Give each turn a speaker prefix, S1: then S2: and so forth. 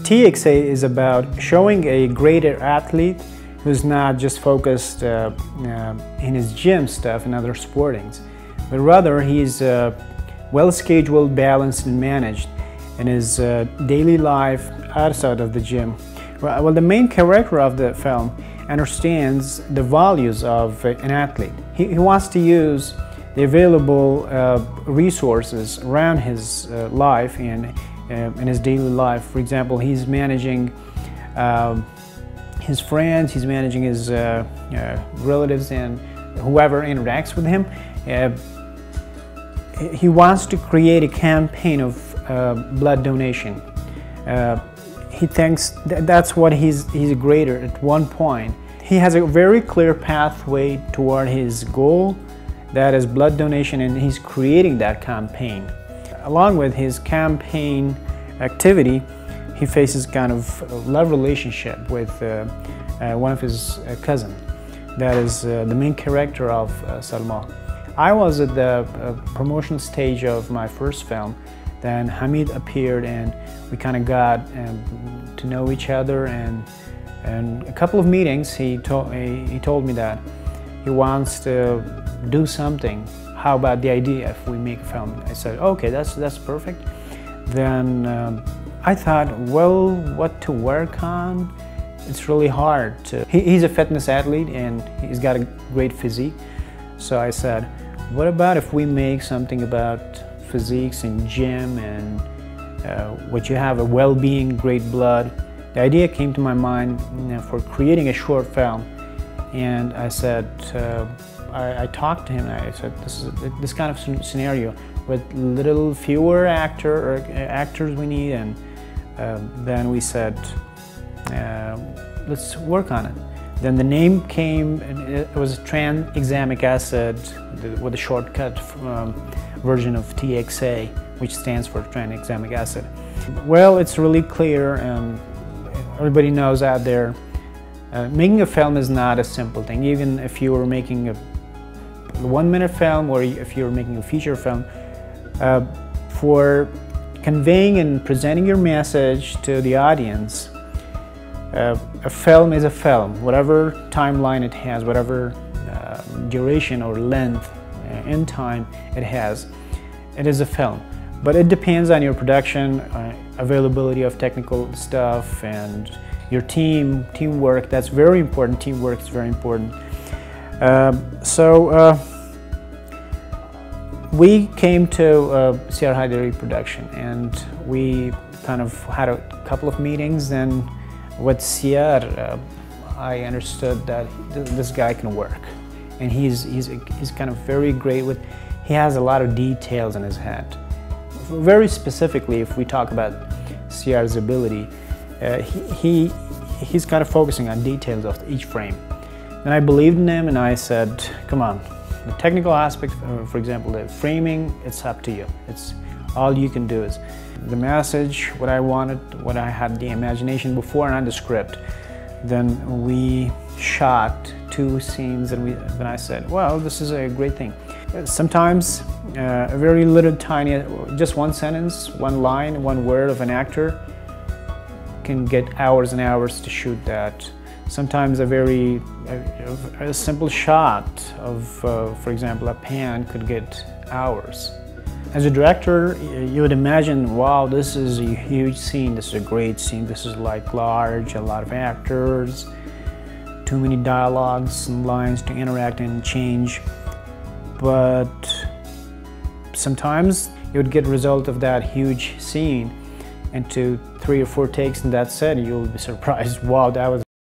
S1: TXA is about showing a greater athlete who's not just focused in his gym stuff and other sportings, but rather he's well scheduled, balanced, and managed in his daily life outside of the gym. Well, the main character of the film understands the values of an athlete. He wants to use the available resources around his life and in his daily life. For example, he's managing his friends, he's managing his relatives and whoever interacts with him. He wants to create a campaign of blood donation. He thinks that's what he's greater at one point. He has a very clear pathway toward his goal, that is blood donation, and he's creating that campaign. Along with his campaign activity, he faces kind of a love relationship with one of his cousins. That is the main character of Salma. I was at the promotional stage of my first film. Then Hamid appeared and we kind of got to know each other, and a couple of meetings he told me that he wants to do something. How about the idea if we make a film? I said, okay, that's perfect. Then I thought, well, what to work on? It's really hard. He's a fitness athlete and he's got a great physique. So I said, what about if we make something about physiques and gym and what you have, a well-being, great blood. The idea came to my mind for creating a short film, and I said, I talked to him and I said, this kind of scenario with little fewer actors we need, and then we said, let's work on it. Then the name came, and it was tranexamic acid with a shortcut version of TXA, which stands for tranexamic acid. Well, it's really clear, and everybody knows out there, making a film is not a simple thing. Even if you were making a 1-minute film or if you're making a feature film, for conveying and presenting your message to the audience, a film is a film, whatever timeline it has, whatever duration or length in time it has, it is a film. But it depends on your production, availability of technical stuff, and your teamwork. That's very important. Teamwork is very important. We came to CR Honaryar production, and we kind of had a couple of meetings, and with CR, I understood that this guy can work, and he's kind of very great with. He has a lot of details in his head. Very specifically, if we talk about CR's ability, he's kind of focusing on details of each frame. And I believed in him, and I said, "Come on, the technical aspect, for example, the framing, it's up to you. It's all you can do is the message, what I wanted, what I had the imagination before, and the script." Then we shot 2 scenes, and then I said, well, this is a great thing. Sometimes a very little tiny, just one sentence, one line, one word of an actor can get hours and hours to shoot that. Sometimes a simple shot of, for example, a pan could get hours. As a director, you would imagine, wow, this is a huge scene, this is a great scene, this is like large, a lot of actors, too many dialogues and lines to interact and change. But sometimes you would get a result of that huge scene into 3 or 4 takes, and that's it. You'll be surprised, wow, that was